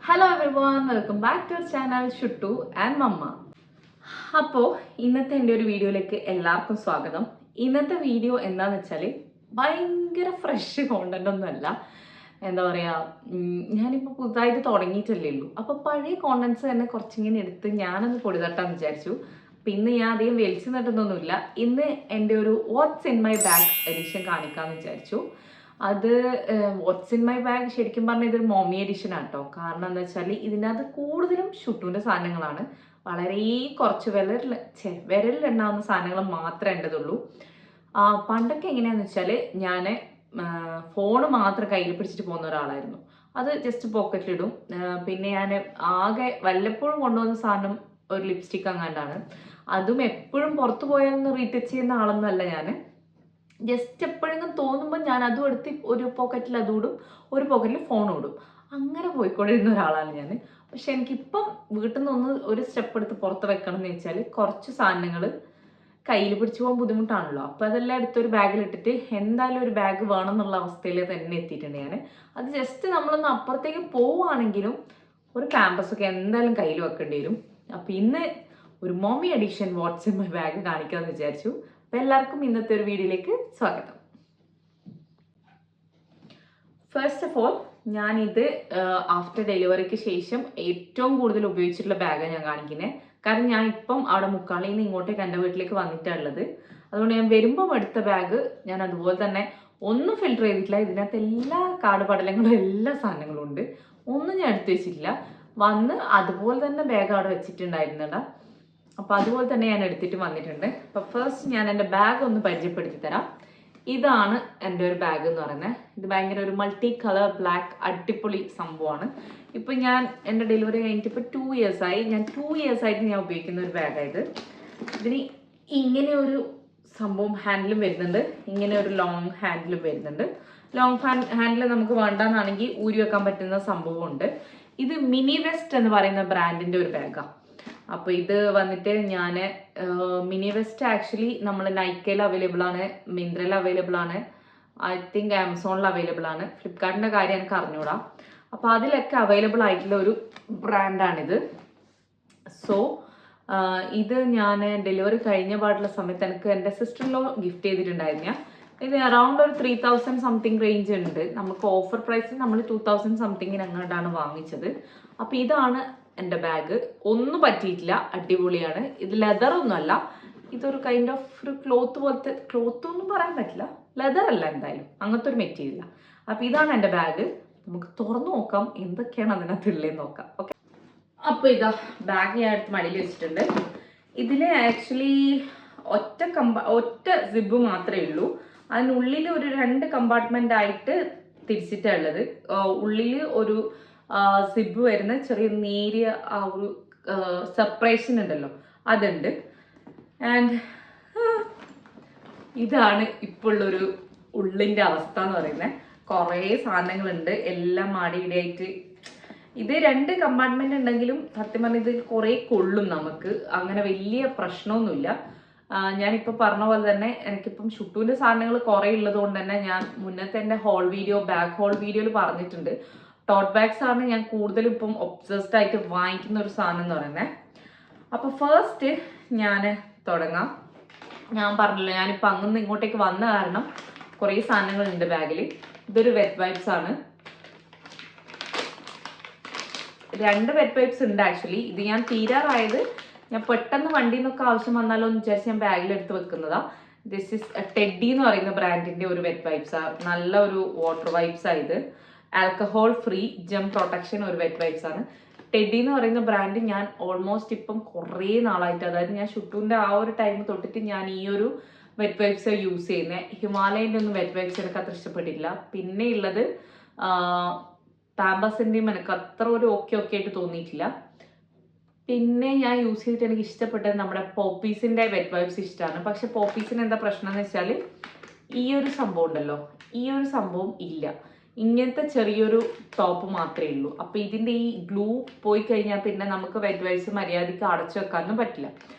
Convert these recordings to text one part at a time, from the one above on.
Hello everyone, welcome back to our channel Shuttu and mamma. അപ്പോൾ ഇന്നത്തെ എൻ്റെ ഒരു വീഡിയോയിലേക്ക് എല്ലാവർക്കും സ്വാഗതം. ഇന്നത്തെ വീഡിയോ എന്താണെന്ന് വെച്ചാൽ ഭയങ്കര ഫ്രഷ് കോണ്ടന്റ് ഒന്നുമല്ല. എന്താ പറയുക, ഞാനിപ്പോൾ പുതുതായിട്ട് തുടങ്ങിയിട്ടല്ലേ ഉള്ളൂ. അപ്പോൾ പഴയ കോണ്ടന്റ്സ് തന്നെ കുറച്ചിങ്ങനെ എടുത്ത് ഞാനൊന്ന് പൊടിതട്ടാന്ന് വിചാരിച്ചു. പിന്നെ ഞാൻ അധികം വലിച്ചു നട്ടുന്നൊന്നുമില്ല. ഇന്ന് എൻ്റെ ഒരു watts in my bag edition കാണിക്കാമെന്ന് വിചാരിച്ചു. അത് വാട്ട്സ് ഇൻ മൈ ബാഗ് ശരിക്കും പറഞ്ഞാൽ ഇതൊരു മോമി എഡിഷൻ ആണ് കേട്ടോ. കാരണം എന്താ വെച്ചാൽ ഇതിനകത്ത് കൂടുതലും ഷുട്ടുവിൻ്റെ സാധനങ്ങളാണ്. വളരെ കുറച്ച് വിരലിലെണ്ണാവുന്ന സാധനങ്ങൾ മാത്രമേ എൻ്റെതുള്ളൂ. പണ്ടൊക്കെ എങ്ങനെയാണെന്ന് വെച്ചാൽ ഞാൻ ഫോണ് മാത്രം കയ്യിൽ പിടിച്ചിട്ട് പോകുന്ന ഒരാളായിരുന്നു. അത് ജസ്റ്റ് പോക്കറ്റിലിടും. പിന്നെ ഞാൻ ആകെ വല്ലപ്പോഴും കൊണ്ടുവന്ന സാധനം ഒരു ലിപ്സ്റ്റിക് അങ്ങാണ്ടാണ്. അതും എപ്പോഴും പുറത്തു പോയാലൊന്ന് റീടച്ച് ചെയ്യുന്ന ആളൊന്നുമല്ല ഞാൻ. ജസ്റ്റ് എപ്പോഴെങ്കിലും തോന്നുമ്പോൾ ഞാൻ അതും എടുത്ത് ഒരു പോക്കറ്റിൽ അതും ഇടും, ഒരു പോക്കറ്റിൽ ഫോണും ഇടും. അങ്ങനെ പോയിക്കൊണ്ടിരുന്ന ഒരാളാണ് ഞാൻ. പക്ഷെ എനിക്കിപ്പം വീട്ടിൽ നിന്നൊന്ന് ഒരു സ്റ്റെപ്പ് എടുത്ത് പുറത്ത് വെക്കണം എന്ന് വെച്ചാൽ കുറച്ച് സാധനങ്ങൾ കയ്യിൽ പിടിച്ചു പോകാൻ ബുദ്ധിമുട്ടാണല്ലോ. അപ്പോൾ അതെല്ലാം എടുത്തൊരു ബാഗിലിട്ടിട്ട് എന്തായാലും ഒരു ബാഗ് വേണം എന്നുള്ള അവസ്ഥയിൽ തന്നെ എത്തിയിട്ടുണ്ട് ഞാൻ. അത് ജസ്റ്റ് നമ്മളൊന്ന് അപ്പുറത്തേക്ക് പോവുകയാണെങ്കിലും ഒരു ക്യാമ്പസൊക്കെ എന്തായാലും കയ്യിൽ വെക്കേണ്ടി വരും. അപ്പോൾ ഇന്ന് ഒരു mommy edition watts in my bag കാണിക്കാമെന്ന് വിചാരിച്ചു. അപ്പോൾ എല്ലാവർക്കും ഇന്നത്തെ ഒരു വീഡിയോയിലേക്ക് സ്വാഗതം. ഫസ്റ്റ് ഓഫ് ഓൾ, ഞാനിത് ആഫ്റ്റർ ഡെലിവറിക്ക് ശേഷം ഏറ്റവും കൂടുതൽ ഉപയോഗിച്ചിട്ടുള്ള ബാഗാണ് ഞാൻ കാണിക്കുന്നത്. കാരണം ഞാൻ ഇപ്പം അവിടെ മുക്കാളിൽ നിന്ന് ഇങ്ങോട്ടേക്ക് എൻ്റെ വീട്ടിലേക്ക് വന്നിട്ടുള്ളത്. അതുകൊണ്ട് ഞാൻ വരുമ്പം എടുത്ത ബാഗ് ഞാൻ അതുപോലെ തന്നെ ഒന്നും ഫിൽറ്റർ ചെയ്തിട്ടില്ല. ഇതിനകത്ത് എല്ലാ കാർഡ് പടലങ്ങളും എല്ലാ സാധനങ്ങളും ഉണ്ട്. ഒന്നും ഞാൻ എടുത്തു വെച്ചിട്ടില്ല. വന്ന് അതുപോലെ തന്നെ ബാഗ് അവിടെ വെച്ചിട്ടുണ്ടായിരുന്നടാ. അപ്പോൾ അതുപോലെ തന്നെ ഞാൻ എടുത്തിട്ട് വന്നിട്ടുണ്ട്. അപ്പോൾ ഫസ്റ്റ് ഞാൻ എൻ്റെ ബാഗ് ഒന്ന് പരിചയപ്പെടുത്തി തരാം. ഇതാണ് എൻ്റെ ഒരു ബാഗ് എന്ന് പറയുന്നത്. ഇത് ഭയങ്കര ഒരു മൾട്ടി കളർ ബ്ലാക്ക് അടിപൊളി സംഭവമാണ്. ഇപ്പം ഞാൻ എൻ്റെ ഡെലിവറി കഴിഞ്ഞിട്ട് ഇപ്പോൾ 2 years ആയി. ഞാൻ 2 years ആയിട്ട് ഞാൻ ഉപയോഗിക്കുന്ന ഒരു ബാഗായത്. ഇതിന് ഇങ്ങനെ ഒരു സംഭവം ഹാൻഡിലും വരുന്നുണ്ട്, ഇങ്ങനെ ഒരു ലോങ് ഹാൻഡിലും വരുന്നുണ്ട്. ലോങ് ഹാൻഡിൽ നമുക്ക് വേണ്ടെന്നാണെങ്കിൽ ഊരി വെക്കാൻ പറ്റുന്ന സംഭവമുണ്ട്. ഇത് മിനി വെസ്റ്റ് എന്ന് പറയുന്ന ബ്രാൻഡിൻ്റെ ഒരു ബാഗാണ്. അപ്പോൾ ഇത് വന്നിട്ട് ഞാൻ മിനി വെസ്റ്റ് ആക്ച്വലി നമ്മൾ നൈക്കയിൽ അവൈലബിൾ ആണ്, മിന്ത്രയിൽ അവൈലബിൾ ആണ്, ഐ തിങ്ക് ആമസോണിൽ അവൈലബിൾ ആണ്. ഫ്ലിപ്കാർട്ടിൻ്റെ കാര്യം എനിക്ക് അറിഞ്ഞൂടാ. അപ്പോൾ അതിലൊക്കെ അവൈലബിൾ ആയിട്ടുള്ള ഒരു ബ്രാൻഡാണിത്. സോ ഇത് ഞാൻ ഡെലിവറി കഴിഞ്ഞ പാടുള്ള സമയത്ത് എനിക്ക് എൻ്റെ സിസ്റ്ററിലോ ഗിഫ്റ്റ് ചെയ്തിട്ടുണ്ടായിരുന്നു. ഇത് അറൗണ്ട് ഒരു 3000 സംതിങ് റേഞ്ച് ഉണ്ട്. നമുക്ക് ഓഫർ പ്രൈസിൽ നമ്മൾ 2000 സംതിങ്ങിന് അങ്ങോട്ടാണ് വാങ്ങിച്ചത്. അപ്പോൾ ഇതാണ് എൻ്റെ ബാഗ്. ഒന്നും പറ്റിയിട്ടില്ല, അടിപൊളിയാണ്. ഇത് ലെതർ ഒന്നുമല്ല, ഇതൊരു കൈൻഡ് ഓഫ് ഒരു ക്ലോത്ത് പോലത്തെ, ക്ലോത്ത് ഒന്നും പറയാൻ പറ്റില്ല, ലെതർ അല്ല എന്തായാലും, അങ്ങനത്തെ ഒരു മെറ്റീരിയലാണ്. അപ്പോൾ ഇതാണ് എൻ്റെ ബാഗ്. നമുക്ക് തുറന്നു നോക്കാം എന്തൊക്കെയാണ് അതിനകത്ത് ഉള്ളതെന്ന് നോക്കാം. ഓക്കെ, അപ്പോൾ ഇതാ ബാഗ് ഞാൻ എടുത്ത് മടിയിൽ വെച്ചിട്ടുണ്ട്. ഇതിൽ ആക്ച്വലി ഒറ്റ സിബ് മാത്രമേ ഉള്ളൂ. അതിനുള്ളിൽ ഒരു 2 കമ്പാർട്ട്മെൻ്റ് ആയിട്ട് തിരിച്ചിട്ടുള്ളത്. ഉള്ളിൽ ഒരു സിബ് വരുന്ന ചെറിയ നേരിയ ആ ഒരു സെപ്പറേഷൻ ഉണ്ടല്ലോ, അതുണ്ട്. ആൻഡ് ഇതാണ് ഇപ്പോൾ ഉള്ളൊരു ഉള്ളിൻ്റെ അവസ്ഥ എന്ന് പറയുന്നത്. കുറേ സാധനങ്ങളുണ്ട്, എല്ലാം മാടിയിടായിട്ട്. ഇത് 2 കമ്പാർട്ട്മെന്റ് ഉണ്ടെങ്കിലും സത്യം പറഞ്ഞാൽ ഇത് കുറേ കൊള്ളും നമുക്ക്. അങ്ങനെ വലിയ പ്രശ്നമൊന്നുമില്ല. ഞാനിപ്പോൾ പറഞ്ഞ പോലെ തന്നെ എനിക്കിപ്പം ഷുട്ടുവിൻ്റെ സാധനങ്ങൾ കുറേ ഉള്ളത് കൊണ്ട് തന്നെ ഞാൻ മുന്നത്തെ എൻ്റെ ബാഗ് ഹോൾ വീഡിയോയിൽ പറഞ്ഞിട്ടുണ്ട്. ടോട്ട് ബാഗ്സ് ആണ് ഞാൻ കൂടുതലും ഇപ്പം ഒബ്സസ്ഡ് ആയിട്ട് വാങ്ങിക്കുന്ന ഒരു സാധനം എന്ന് പറയുന്നത്. അപ്പോൾ ഫസ്റ്റ് ഞാൻ തുടങ്ങാം. ഞാൻ പറഞ്ഞില്ല, ഞാനിപ്പോൾ അങ്ങ് ഇങ്ങോട്ടേക്ക് വന്ന കാരണം കുറേ സാധനങ്ങളുണ്ട് ബാഗിൽ. ഇതൊരു വെറ്റ് വൈപ്സ് ആണ്. 2 വെറ്റ് വൈപ്സ് ഉണ്ട് ആക്ച്വലി. ഇത് ഞാൻ തീരാറായത് ഞാൻ പെട്ടെന്ന് വണ്ടിയിൽ നിന്നൊക്കെ ആവശ്യം വന്നാലോ എന്ന് വിചാരിച്ച് ഞാൻ ബാഗിലെടുത്ത് വെക്കുന്നതാ. ദിസ് ഇസ് ടെഡി എന്ന് പറയുന്ന ബ്രാൻഡിന്റെ ഒരു വെറ്റ് വൈപ്സ് ആണ്. നല്ല ഒരു വാട്ടർ വൈപ്സ് ആണ് ഇത്. ആൽക്കഹോൾ ഫ്രീ ജം പ്രൊട്ടക്ഷൻ ഒരു വെറ്റ് വൈപ്സ് ആണ്. ടെഡി എന്ന് പറയുന്ന ബ്രാൻഡ് ഞാൻ ഓൾമോസ്റ്റ് ഇപ്പം കുറേ നാളായിട്ട്, അതായത് ഞാൻ ഷുട്ടുവിൻ്റെ ആ ഒരു ടൈം തൊട്ടിട്ട് ഞാൻ ഈ ഒരു വെറ്റ് വൈപ്സ് യൂസ് ചെയ്യുന്നത്. ഹിമാലയൻ്റെ ഒന്നും വെറ്റ് വൈപ്സ് എനിക്ക് അത്ര ഇഷ്ടപ്പെട്ടില്ല. പിന്നെ ഉള്ളത് പാമ്പസിൻ്റെയും എനിക്ക് അത്ര ഒരു ഓക്കെ ആയിട്ട് തോന്നിയിട്ടില്ല. പിന്നെ ഞാൻ യൂസ് ചെയ്തിട്ട് എനിക്ക് ഇഷ്ടപ്പെട്ടത് നമ്മുടെ പോപ്പീസിൻ്റെ വെറ്റ് വൈപ്സ് ഇഷ്ടമാണ്. പക്ഷെ പോപ്പീസിന് എന്താ പ്രശ്നം എന്ന് വെച്ചാൽ ഈ ഒരു സംഭവം ഉണ്ടല്ലോ, ഈ ഒരു സംഭവം ഇല്ല. ഇങ്ങനത്തെ ചെറിയൊരു ടോപ്പ് മാത്രമേ ഉള്ളൂ. അപ്പോൾ ഇതിൻ്റെ ഈ ഗ്ലൂ പോയി കഴിഞ്ഞാൽ പിന്നെ നമുക്ക് വെറ്റ് വൈപ്സ് മര്യാദയ്ക്ക് അടച്ചു വെക്കാനൊന്നും പറ്റില്ല.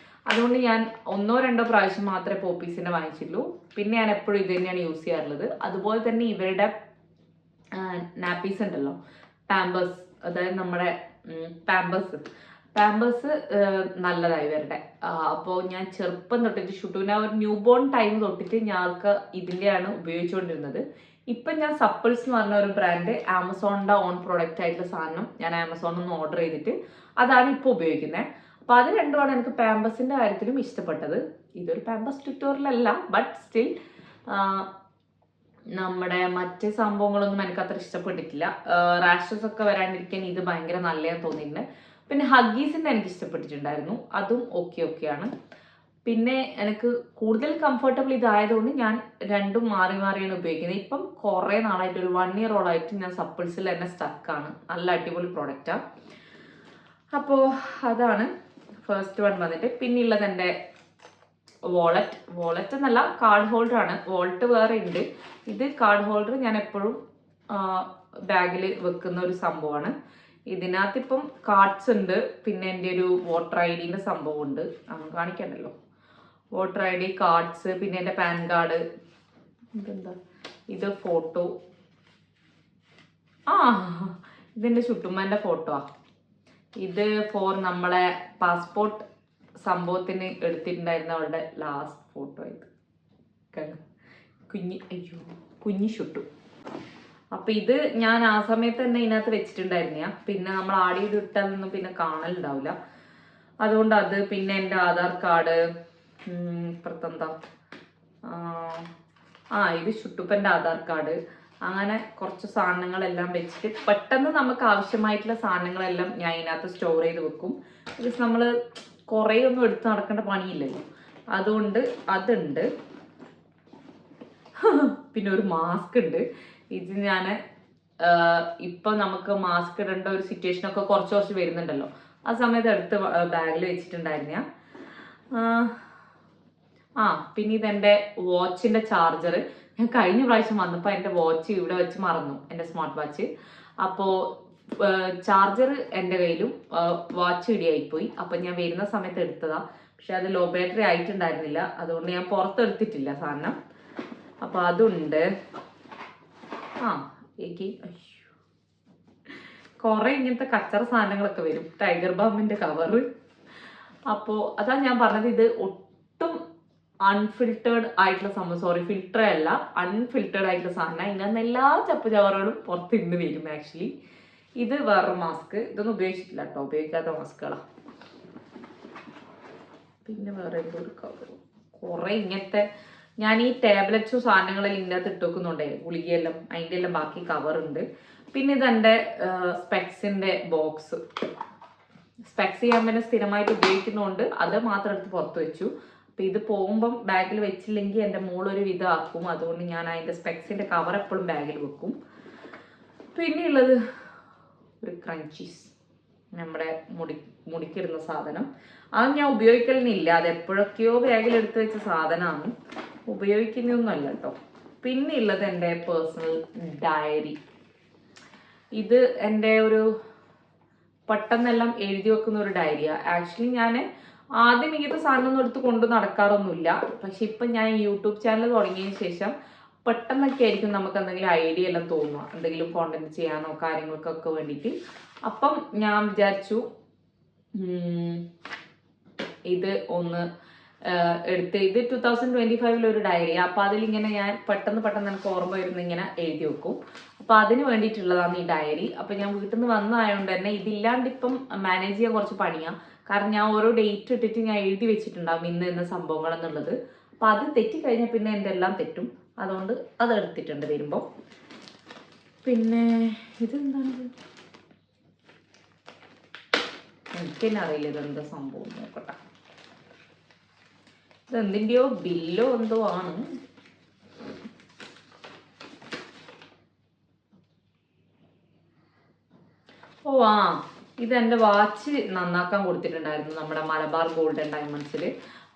അതുകൊണ്ട് ഞാൻ 1-2 പ്രാവശ്യം മാത്രമേ പോപ്പീസിൻ്റെ വാങ്ങിച്ചുള്ളൂ. പിന്നെ ഞാൻ എപ്പോഴും ഇത് തന്നെയാണ് യൂസ് ചെയ്യാറുള്ളത്. അതുപോലെ തന്നെ ഇവരുടെ നാപ്പീസ് ഉണ്ടല്ലോ, പാമ്പേഴ്സ് അതായത് നമ്മുടെ പാമ്പേഴ്സ് നല്ലതായി ഇവരുടെ. അപ്പോൾ ഞാൻ ചെറുപ്പം തൊട്ടിട്ട് ഷുട്ടൂന ഒരു ന്യൂ ബോൺ ടൈം തൊട്ടിട്ട് ഞങ്ങൾക്ക് ഇതിൻ്റെയാണ് ഉപയോഗിച്ചുകൊണ്ടിരുന്നത്. ഇപ്പം ഞാൻ സപ്പിൾസ് എന്ന് പറഞ്ഞ ഒരു ബ്രാൻഡ് ആമസോണിൻ്റെ ഓൺ പ്രോഡക്റ്റ് ആയിട്ടുള്ള സാധനം ഞാൻ ആമസോണിൽ നിന്ന് ഓർഡർ ചെയ്തിട്ട് അതാണ് ഇപ്പോൾ ഉപയോഗിക്കുന്നത്. അപ്പോൾ അത് രണ്ടുമാണ് എനിക്ക് പാമ്പേഴ്സിൻ്റെ കാര്യത്തിലും ഇഷ്ടപ്പെട്ടത്. ഇതൊരു പാമ്പേഴ്സ് ട്യൂട്ടോറിയൽ അല്ല, ബട്ട് സ്റ്റിൽ നമ്മുടെ മറ്റ് സംഭവങ്ങളൊന്നും എനിക്ക് അത്ര ഇഷ്ടപ്പെട്ടിട്ടില്ല. റാഷസ് ഒക്കെ വരാണ്ടിരിക്കാൻ ഇത് ഭയങ്കര നല്ലതെന്ന് തോന്നിയിട്ടുണ്ട്. പിന്നെ ഹഗ്ഗീസിൻ്റെ എനിക്ക് ഇഷ്ടപ്പെട്ടിട്ടുണ്ടായിരുന്നു, അതും ഓക്കെയാണ്. പിന്നെ എനിക്ക് കൂടുതൽ കംഫർട്ടബിൾ ഇതായതുകൊണ്ട് ഞാൻ രണ്ടും മാറി മാറിയാണ് ഉപയോഗിക്കുന്നത്. ഇപ്പം കുറേ നാളായിട്ട് ഒരു 1 year ഓളായിട്ട് ഞാൻ സപ്പിൾസിൽ തന്നെ സ്റ്റക്കാണ്. നല്ല അടിപൊളി പ്രോഡക്റ്റാണ്. അപ്പോൾ അതാണ് ഫസ്റ്റ് വൺ വന്നിട്ട്. പിന്നെയുള്ളത് എൻ്റെ വോളറ്റ് എന്നല്ല, കാർഡ് ഹോൾഡർ ആണ്. വോളറ്റ് വേറെ ഉണ്ട്. ഇത് കാർഡ് ഹോൾഡർ ഞാൻ എപ്പോഴും ബാഗിൽ വെക്കുന്ന ഒരു സംഭവമാണ്. ഇതിനകത്ത് ഇപ്പം കാർഡ്സ് ഉണ്ട്, പിന്നെ എൻ്റെ ഒരു വോട്ടർ ഐ ഡിൻ്റെ സംഭവം ഉണ്ട്. കാണിക്കണ്ടല്ലോ, വോട്ടർ ഐ ഡി, കാർഡ്സ്, പിന്നെ എൻ്റെ പാൻ കാർഡ്, ഇതെന്താ ഇത് ഫോട്ടോ, ഇതെൻ്റെ ചുട്ടുമ്മൻ്റെ ഫോട്ടോ. ഇത് ഫോർ നമ്മളെ പാസ്പോർട്ട് സംഭവത്തിന് എടുത്തിട്ടുണ്ടായിരുന്ന അവളുടെ ലാസ്റ്റ് ഫോട്ടോ. ഇത് കുഞ്ഞി ചുട്ടു. അപ്പം ഇത് ഞാൻ ആ സമയത്ത് തന്നെ ഇതിനകത്ത് വെച്ചിട്ടുണ്ടായിരുന്ന. പിന്നെ നമ്മൾ ആഡ് ചെയ്ത് ഇട്ടാലൊന്നും പിന്നെ കാണലുണ്ടാവില്ല, അതുകൊണ്ട് അത്. പിന്നെ എൻ്റെ ആധാർ കാർഡ്, ഇപ്പുറത്തെന്താ, ഇത് ചുട്ടുപ്പൻ്റെ ആധാർ കാർഡ്. അങ്ങനെ കുറച്ച് സാധനങ്ങളെല്ലാം വെച്ചിട്ട് പെട്ടെന്ന് നമുക്ക് ആവശ്യമായിട്ടുള്ള സാധനങ്ങളെല്ലാം ഞാൻ ഇതിനകത്ത് സ്റ്റോർ ചെയ്ത് വെക്കും. ബിക്കോസ് നമ്മൾ കുറേ ഒന്നും എടുത്ത് നടക്കേണ്ട പണിയില്ലല്ലോ, അതുകൊണ്ട് അതുണ്ട്. പിന്നെ ഒരു മാസ്ക് ഉണ്ട്. ഇത് ഞാൻ ഇപ്പം നമുക്ക് മാസ്ക് ഇടേണ്ട ഒരു സിറ്റുവേഷനൊക്കെ കുറച്ച് വരുന്നുണ്ടല്ലോ, ആ സമയത്ത് എടുത്ത് ബാഗിൽ വെച്ചിട്ടുണ്ടായിരുന്ന. പിന്നെ ഇതെൻ്റെ വാച്ചിൻ്റെ ചാർജർ. ഞാൻ കഴിഞ്ഞ പ്രാവശ്യം വന്നപ്പോൾ എൻ്റെ വാച്ച് ഇവിടെ വെച്ച് മറന്നു, എൻ്റെ സ്മാർട്ട് വാച്ച്. അപ്പോൾ ചാർജർ എൻ്റെ കയ്യിലും വാച്ച് ഇടിയായിപ്പോയി. അപ്പം ഞാൻ വരുന്ന സമയത്ത് എടുത്തതാ, പക്ഷെ അത് ലോ ബാറ്ററി ആയിട്ടുണ്ടായിരുന്നില്ല, അതുകൊണ്ട് ഞാൻ പുറത്തെടുത്തിട്ടില്ല സാധനം. അപ്പോൾ അതുണ്ട്. കുറേ ഇങ്ങനത്തെ കച്ചറ സാധനങ്ങളൊക്കെ വരും. ടൈഗർ ബാമിൻ്റെ കവറ്. അപ്പോൾ അതാ ഞാൻ പറഞ്ഞത്, ഇത് ഒട്ടും അൺഫിൽറ്റേർഡ് ആയിട്ടുള്ള സംഭവം. സോറി, ഫിൽറ്റർ അല്ല, അൺഫിൽറ്റേർഡ് ആയിട്ടുള്ള സാധനം. ഇതിനകത്ത് എല്ലാ ചപ്പ് ചവറുകളും പുറത്തിന്ന് വരും ആക്ച്വലി. ഇത് വേറൊരു മാസ്ക്. ഇതൊന്നും ഉപയോഗിച്ചിട്ടില്ല കേട്ടോ, ഉപയോഗിക്കാത്ത മാസ്കുകളാണ്. പിന്നെ വേറെ എന്തോ ഒരു കവർ. കുറേ ഇങ്ങനത്തെ ഞാൻ ഈ ടാബ്ലറ്റ്സും സാധനങ്ങളെല്ലാം ഇതിൻ്റെ അകത്ത് ഇട്ട് വെക്കുന്നുണ്ടേ, ഗുളികയെല്ലാം, അതിൻ്റെ എല്ലാം ബാക്കി കവറുണ്ട്. പിന്നെ ഇതെൻ്റെ സ്പെക്സിൻ്റെ ബോക്സ്. സ്പെക്സ് ചെയ്യാൻ പിന്നെ സ്ഥിരമായിട്ട് ഉപയോഗിക്കുന്നതുകൊണ്ട് അത് മാത്രം എടുത്ത് പുറത്ത് വെച്ചു. അപ്പം ഇത് പോകുമ്പം ബാഗിൽ വെച്ചില്ലെങ്കിൽ എൻ്റെ മോളൊരു വിധമാക്കും, അതുകൊണ്ട് ഞാൻ അതിൻ്റെ സ്പെക്സിൻ്റെ കവർ എപ്പോഴും ബാഗിൽ വെക്കും. പിന്നെയുള്ളത് ഒരു ക്രഞ്ചീസ്, നമ്മുടെ മുടിക്കിടുന്ന സാധനം. അത് ഞാൻ ഉപയോഗിക്കലിനില്ല, അത് എപ്പോഴൊക്കെയോ ബാഗിൽ എടുത്ത് വെച്ച സാധനമാണ്, ഉപയോഗിക്കുന്നൊന്നുമല്ല കേട്ടോ. പിന്നെ ഉള്ളത് എൻ്റെ പേഴ്സണൽ ഡയറി. ഇത് എൻ്റെ ഒരു പെട്ടെന്നെല്ലാം എഴുതി വെക്കുന്ന ഒരു ഡയറിയാണ്. ആക്ച്വലി ഞാൻ ആദ്യം ഇങ്ങനത്തെ സാധനമൊന്നും എടുത്ത് കൊണ്ട് നടക്കാറൊന്നുമില്ല, പക്ഷെ ഇപ്പം ഞാൻ യൂട്യൂബ് ചാനൽ തുടങ്ങിയതിന് ശേഷം പെട്ടെന്നൊക്കെ ആയിരിക്കും നമുക്ക് എന്തെങ്കിലും ഐഡിയ എല്ലാം തോന്നുക, എന്തെങ്കിലും കോണ്ടന്റ് ചെയ്യാനോ കാര്യങ്ങൾക്കൊക്കെ വേണ്ടിയിട്ട്. അപ്പം ഞാൻ വിചാരിച്ചു ഇത് ഒന്ന് എടുത്ത്, ഇത് 2025 ഒരു ഡയറി. അപ്പം അതിലിങ്ങനെ ഞാൻ പെട്ടെന്ന് എനിക്ക് ഓർമ്മ വരുന്ന ഇങ്ങനെ എഴുതി വെക്കും. അപ്പം അതിന് വേണ്ടിയിട്ടുള്ളതാണ് ഈ ഡയറി. അപ്പം ഞാൻ വീട്ടിൽ നിന്ന് വന്നതായതുകൊണ്ട് തന്നെ ഇതില്ലാണ്ട് ഇപ്പം മാനേജ് ചെയ്യാൻ കുറച്ച് പണിയാണ്. കാരണം ഞാൻ ഓരോ ഡേറ്റ് ഇട്ടിട്ട് ഞാൻ എഴുതി വെച്ചിട്ടുണ്ടാകും ഇന്ന സംഭവങ്ങൾ എന്നുള്ളത്. അപ്പം അത് തെറ്റിക്കഴിഞ്ഞാൽ പിന്നെ എൻ്റെ എല്ലാം തെറ്റും, അതുകൊണ്ട് അത് എടുത്തിട്ടുണ്ട് വരുമ്പോൾ. പിന്നെ ഇതെന്താണ്, എനിക്കെന്നെ അറിയില്ല ഇതെന്താ സംഭവം, നോക്കട്ടെ. ഇതെന്തിൻ്റെയോ ബില്ലോ എന്തോ ആണ്. ഇതെൻ്റെ വാച്ച് നന്നാക്കാൻ കൊടുത്തിട്ടുണ്ടായിരുന്നു നമ്മുടെ മലബാർ ഗോൾഡ് ആൻഡ് ഡയമണ്ട്സിൽ.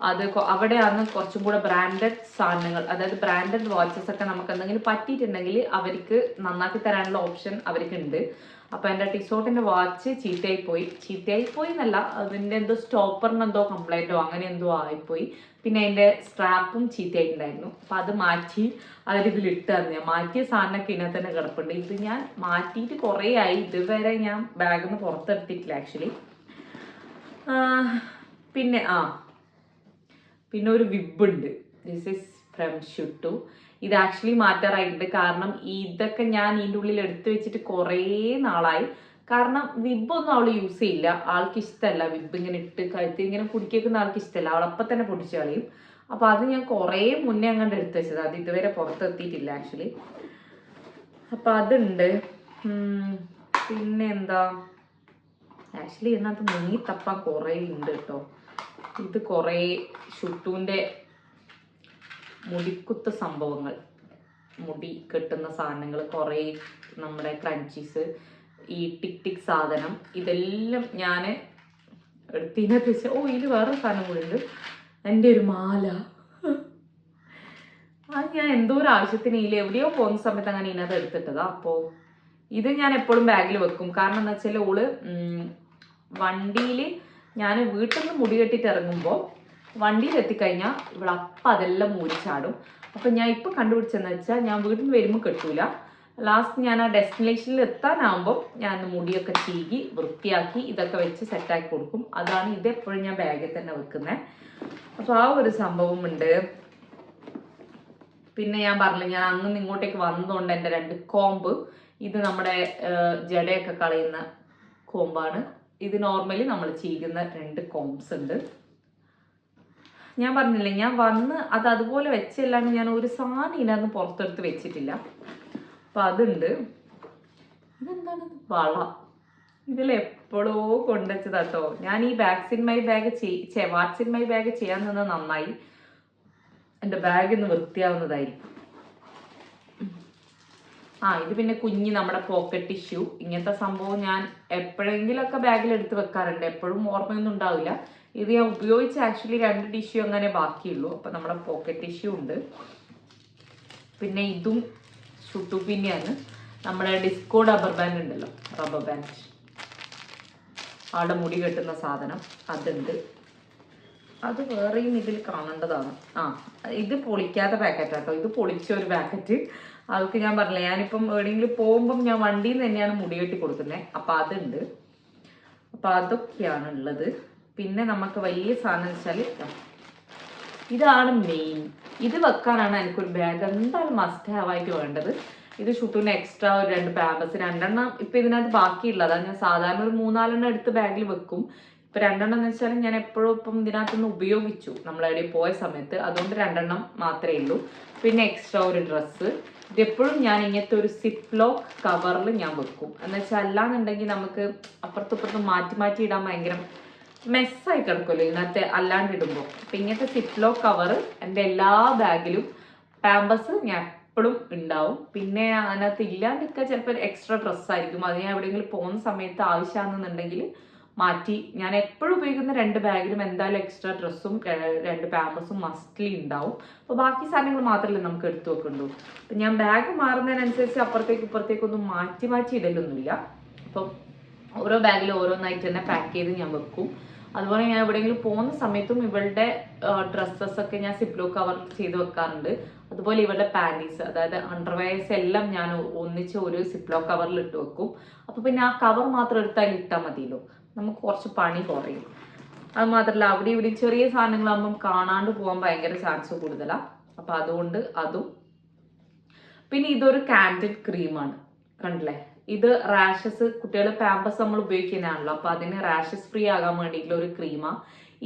അത് അവിടെയാണ് കുറച്ചും കൂടെ ബ്രാൻഡഡ് സാധനങ്ങൾ, അതായത് ബ്രാൻഡഡ് വാച്ചസ് ഒക്കെ നമുക്ക് എന്തെങ്കിലും പറ്റിയിട്ടുണ്ടെങ്കിൽ അവർക്ക് നന്നാക്കി തരാനുള്ള ഓപ്ഷൻ അവർക്കുണ്ട്. അപ്പോൾ എൻ്റെ ടിസോട്ടിൻ്റെ വാച്ച് ചീത്തയായി പോയി എന്നല്ല, അതിൻ്റെ എന്തോ സ്റ്റോപ്പറിന് എന്തോ കംപ്ലൈൻറ്റോ അങ്ങനെ എന്തോ ആയിപ്പോയി. പിന്നെ അതിൻ്റെ സ്ട്രാപ്പും ചീത്തയായിട്ടുണ്ടായിരുന്നു. അപ്പം അത് മാറ്റി അതിലിട്ടായിരുന്നു. ഞാൻ മാറ്റിയ സാധനമൊക്കെ ഇതിനകത്ത് തന്നെ കിടപ്പുണ്ട്. ഇത് ഞാൻ മാറ്റിയിട്ട് കുറേ ആയി, ഇതുവരെ ഞാൻ ബാഗിൽ നിന്ന് പുറത്തെടുത്തിട്ടില്ല ആക്ച്വലി. പിന്നെ ഒരു വിബുണ്ട്. This is from Shuttu. ഇത് ആക്ച്വലി മാറ്റാറായിട്ടുണ്ട്. കാരണം ഇതൊക്കെ ഞാൻ ഇതിൻ്റെ ഉള്ളിൽ എടുത്തു വെച്ചിട്ട് കുറേ നാളായി. കാരണം വിബൊന്നും അവൾ യൂസ് ചെയ്യില്ല, ആൾക്ക് ഇഷ്ടമല്ല. വിബ് ഇങ്ങനെ ഇട്ട് കഴുത്തിൽ ഇങ്ങനെ കുടിക്കുന്ന ആൾക്ക് ഇഷ്ടമല്ല, അവളപ്പം തന്നെ പൊടിച്ചു കളയും. അപ്പോൾ അത് ഞാൻ കുറേ മുന്നേ അങ്ങോട്ട് എടുത്തു വെച്ചത്, അത് ഇതുവരെ പുറത്തെത്തിയിട്ടില്ല ആക്ച്വലി. അപ്പം അതുണ്ട്. പിന്നെ എന്താ, ആക്ച്വലി ഇതിനകത്ത് മുങ്ങി തപ്പാൻ കുറേ ഉണ്ട് കേട്ടോ. ഇത് കുറേ ഷുട്ടുവിൻ്റെ മുടിക്കുത്ത സംഭവങ്ങൾ, മുടി കെട്ടുന്ന സാധനങ്ങൾ, കുറേ നമ്മുടെ ക്രഞ്ചീസ്, ഈ ടിക് സാധനം, ഇതെല്ലാം ഞാൻ എടുത്തതിനകത്ത് വെച്ചാൽ ഇതിൽ വേറെ സാധനം കൂടി ഉണ്ട്. എൻ്റെ ഒരു മാല, അത് ഞാൻ എന്തോ ഒരു ആവശ്യത്തിന് എവിടെയോ പോകുന്ന സമയത്ത് അങ്ങനെ ഇതിനകത്ത് എടുത്തിട്ടതാ. അപ്പോൾ ഇത് ഞാൻ എപ്പോഴും ബാഗിൽ വെക്കും. കാരണം എന്താ വെച്ചാൽ ഓള് വണ്ടിയിൽ, ഞാൻ വീട്ടിൽ നിന്ന് മുടി കെട്ടിട്ട് ഇറങ്ങുമ്പോൾ വണ്ടിയിൽ എത്തിക്കഴിഞ്ഞാൽ ഇവളപ്പം അതെല്ലാം മൂരിച്ചാടും. അപ്പം ഞാൻ ഇപ്പം കണ്ടുപിടിച്ചെന്ന് വെച്ചാൽ ഞാൻ വീട്ടിൽ നിന്ന് വരുമ്പോൾ കെട്ടൂല, ലാസ്റ്റ് ഞാൻ ആ ഡെസ്റ്റിനേഷനിൽ എത്താനാകുമ്പോൾ ഞാൻ മുടിയൊക്കെ ചീകി വൃത്തിയാക്കി ഇതൊക്കെ വെച്ച് സെറ്റാക്കി കൊടുക്കും. അതാണ് ഇതെപ്പോഴും ഞാൻ ബാഗിൽ തന്നെ വെക്കുന്നത്. അപ്പോൾ ആ ഒരു സംഭവം ഉണ്ട്. പിന്നെ ഞാൻ പറഞ്ഞില്ല, ഞാൻ അങ്ങ് ഇങ്ങോട്ടേക്ക് വന്നതുകൊണ്ട് എൻ്റെ 2 കോമ്പ്, ഇത് നമ്മുടെ ജടയൊക്കെ കളയുന്ന കോമ്പാണ്. ഇത് നോർമലി നമ്മൾ ചെയ്യുന്ന 2 കോംസ് ഉണ്ട്. ഞാൻ പറഞ്ഞില്ലേ, ഞാൻ വന്ന് അത് അതുപോലെ വെച്ചല്ലാണ്ട് ഞാൻ ഒരു സാധനം ഇതിനകത്ത് പുറത്തെടുത്ത് വെച്ചിട്ടില്ല. അപ്പം അതുണ്ട്. ഇതെന്താണ്, വള. ഇതിലെപ്പോഴോ കൊണ്ടുവച്ചതാട്ടോ. ഞാൻ ഈ വാട്സ് ഇൻ മൈ ബാഗ് ചെയ്യാൻ നിന്ന് നന്നായി, എൻ്റെ ബാഗ് ഇന്ന് വൃത്തിയാവുന്നതായിരിക്കും. ഇത് പിന്നെ കുഞ്ഞ് നമ്മുടെ പോക്കറ്റ് ടിഷ്യൂ, ഇങ്ങനത്തെ സംഭവം ഞാൻ എപ്പോഴെങ്കിലുമൊക്കെ ബാഗിൽ എടുത്ത് വെക്കാറുണ്ട്. എപ്പോഴും ഓർമ്മയൊന്നും ഉണ്ടാവില്ല. ഇത് ഞാൻ ഉപയോഗിച്ച് ആക്ച്വലി 2 ടിഷ്യൂ അങ്ങനെ ബാക്കിയുള്ളൂ. അപ്പം നമ്മുടെ പോക്കറ്റ് ടിഷ്യൂ ഉണ്ട്. പിന്നെ ഇതും ഷുട്ടു പിന്നെയാണ് നമ്മുടെ ഡിസ്കോ റബ്ബർ ബാൻഡ് ഉണ്ടല്ലോ, റബ്ബർ ബാൻഡ്, ആളുടെ മുടി കെട്ടുന്ന സാധനം, അതുണ്ട്. അത് വേറെയും ഇതിൽ കാണേണ്ടതാണ്. ഇത് പൊളിക്കാത്ത പാക്കറ്റ് കേട്ടോ, ഇത് പൊളിച്ച ഒരു പാക്കറ്റ്. അതൊക്കെ ഞാൻ പറഞ്ഞില്ല, ഞാനിപ്പം എവിടെയെങ്കിലും പോകുമ്പം ഞാൻ വണ്ടിയിൽ നിന്ന് തന്നെയാണ് മുടി കെട്ടി കൊടുക്കുന്നത്. അപ്പം അതുണ്ട്. അപ്പം അതൊക്കെയാണ് ഉള്ളത്. പിന്നെ നമുക്ക് വലിയ സാധനം വെച്ചാൽ ഇതാണ് മെയിൻ. ഇത് വെക്കാനാണ് എനിക്കൊരു ബാഗ് എന്തായാലും മസ്റ്റ് ഹാവ് ആയിട്ട് വേണ്ടത്. ഇത് ഷുട്ടൂന് എക്സ്ട്രാ ഒരു 2 പാമ്പേഴ്സ്, 2 എണ്ണം ഇപ്പം ഇതിനകത്ത് ബാക്കിയുള്ളത്. ഞാൻ സാധാരണ ഒരു 3-4 എടുത്ത് ബാഗിൽ വെക്കും. ഇപ്പം 2 എന്ന് വെച്ചാൽ ഞാൻ എപ്പോഴും ഇപ്പം ഇതിനകത്തുനിന്ന് ഉപയോഗിച്ചു നമ്മളെവിടെ പോയ സമയത്ത്, അതുകൊണ്ട് 2 മാത്രമേ ഉള്ളൂ. പിന്നെ എക്സ്ട്രാ ഒരു ഡ്രസ്സ്. ഇതെപ്പോഴും ഞാൻ ഇങ്ങനത്തെ ഒരു സിപ്പ് ലോക്ക് കവറിൽ ഞാൻ വെക്കും. എന്ന് വെച്ചാൽ അല്ലാന്നുണ്ടെങ്കിൽ നമുക്ക് അപ്പുറത്തും മാറ്റി ഇടാൻ ഭയങ്കര മെസ്സായി കിടക്കുമല്ലോ ഇതിനകത്ത് അല്ലാണ്ട് ഇടുമ്പോൾ. അപ്പം ഇങ്ങനത്തെ സിപ്പ് ലോക്ക് കവർ എൻ്റെ എല്ലാ ബാഗിലും, പാമ്പേഴ്സ് ഞാൻ എപ്പോഴും ഉണ്ടാവും. പിന്നെ അതിനകത്ത് ഇല്ലാണ്ടിരിക്കുക ചിലപ്പോൾ എക്സ്ട്രാ ഡ്രസ്സായിരിക്കും, അത് ഞാൻ എവിടെയെങ്കിലും പോകുന്ന സമയത്ത് ആവശ്യമാണെന്നുണ്ടെങ്കിൽ മാറ്റി. ഞാൻ എപ്പോഴും ഉപയോഗിക്കുന്ന 2 ബാഗിലും എന്തായാലും എക്സ്ട്രാ ഡ്രസ്സും 2 പാമ്പേഴ്സും മസ്റ്റ്ലി ഉണ്ടാവും. അപ്പോൾ ബാക്കി സാധനങ്ങൾ മാത്രമല്ലേ നമുക്ക് എടുത്തു വെക്കുള്ളൂ. അപ്പം ഞാൻ ബാഗ് മാറുന്നതിനനുസരിച്ച് ഇപ്പുറത്തേക്കൊന്നും മാറ്റി ഇടലൊന്നുമില്ല. അപ്പം ഓരോ ബാഗിലും ഓരോന്നായിട്ട് തന്നെ പാക്ക് ചെയ്ത് ഞാൻ വെക്കും. അതുപോലെ ഞാൻ എവിടെയെങ്കിലും പോകുന്ന സമയത്തും ഇവളുടെ ഡ്രസ്സസൊക്കെ ഞാൻ സിപ്ലോ കവർ ചെയ്ത് വെക്കാറുണ്ട്. അതുപോലെ ഇവളുടെ പാൻറ്റീസ്, അതായത് അണ്ടർവെയർസ് എല്ലാം ഞാൻ ഒന്നിച്ച് ഒരു സിപ്ലോ കവറിൽ ഇട്ട് വെക്കും. അപ്പോൾ പിന്നെ ആ കവർ മാത്രം എടുത്താൽ ഇട്ടാൽ മതിയല്ലോ, നമുക്ക് കുറച്ച് പണി കുറയും. അത് മാത്രമല്ല അവിടെ ഇവിടെ ചെറിയ സാധനങ്ങളാകുമ്പം കാണാണ്ട് പോകാൻ ഭയങ്കര ചാൻസ് കൂടുതലാണ്. അപ്പം അതുകൊണ്ട് അതും. പിന്നെ ഇതൊരു കാൻഡിഡ് ക്രീമാണ്, കണ്ടില്ലേ. ഇത് റാഷസ്, കുട്ടികൾ പാമ്പസ് നമ്മൾ ഉപയോഗിക്കുന്നതാണല്ലോ, അപ്പോൾ അതിന് റാഷസ് ഫ്രീ ആകാൻ വേണ്ടിയിട്ടുള്ള ഒരു ക്രീമാണ്.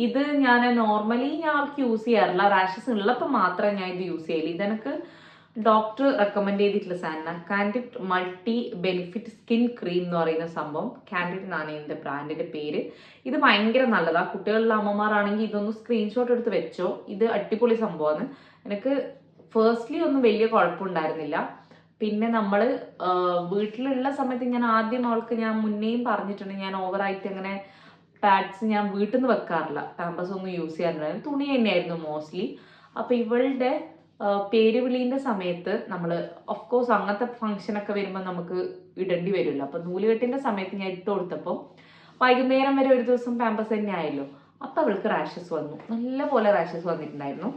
ഇത് ഞാൻ നോർമലി ആൾക്ക് യൂസ് ചെയ്യാറില്ല, റാഷസ് ഉള്ളപ്പോൾ മാത്രമേ ഞാൻ ഇത് യൂസ് ചെയ്യില്ല. ഇതെനിക്ക് ഡോക്ടർ റെക്കമെൻഡ് ചെയ്തിട്ടുള്ള സാധനം, candid multi benefit skin cream എന്ന് പറയുന്ന സംഭവം. കാൻഡിഡ് എന്നാണ് ഇതിൻ്റെ ബ്രാൻഡിൻ്റെ പേര്. ഇത് ഭയങ്കര നല്ലതാണ്. കുട്ടികളുടെ അമ്മമാരാണെങ്കിൽ ഇതൊന്ന് സ്ക്രീൻഷോട്ട് എടുത്ത് വെച്ചോ, ഇത് അടിപൊളി സംഭവമാണ്. എനിക്ക് ഫേസ്റ്റ്ലി ഒന്നും വലിയ കുഴപ്പമുണ്ടായിരുന്നില്ല. പിന്നെ നമ്മൾ വീട്ടിലുള്ള സമയത്ത് ഞാൻ ആദ്യം അവൾക്ക് ഞാൻ മുന്നേയും പറഞ്ഞിട്ടുണ്ട്, ഞാൻ ഓവറായിട്ട് അങ്ങനെ പാഡ്സ് ഞാൻ വീട്ടിൽ നിന്ന് വെക്കാറില്ല, പാമ്പേഴ്സ് ഒന്നും യൂസ് ചെയ്യാറില്ല, തുണി തന്നെയായിരുന്നു മോസ്റ്റ്ലി. അപ്പോൾ ഇവളുടെ പേരുവിളീൻ്റെ സമയത്ത് നമ്മൾ ഓഫ് കോഴ്സ് അങ്ങനത്തെ ഫംഗ്ഷനൊക്കെ വരുമ്പോൾ നമുക്ക് ഇടേണ്ടി വരുമല്ലോ. അപ്പം നൂലുകെട്ടിൻ്റെ സമയത്ത് ഞാൻ ഇട്ട് കൊടുത്തപ്പോൾ വൈകുന്നേരം വരെ ഒരു ദിവസം പാമ്പസ് തന്നെ ആയല്ലോ. അപ്പം അവൾക്ക് റാഷസ് വന്നു, നല്ല പോലെ റാഷസ് വന്നിട്ടുണ്ടായിരുന്നു.